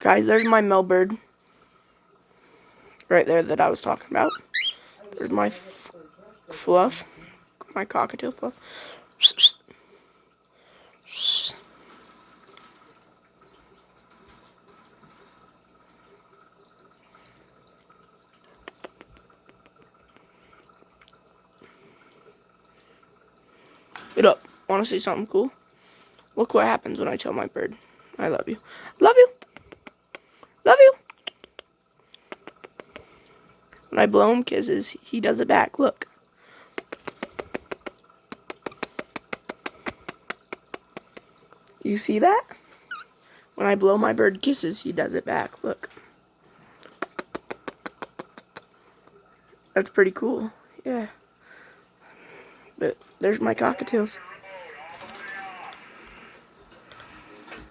Guys, there's my male bird. Right there that I was talking about. There's my fluff. My cockatiel fluff. Get up. Want to see something cool? Look what happens when I tell my bird, I love you. Love you. Love you. When I blow him kisses, he does it back. Look. You see that? When I blow my bird kisses, he does it back. Look. That's pretty cool. Yeah. But there's my cockatiels.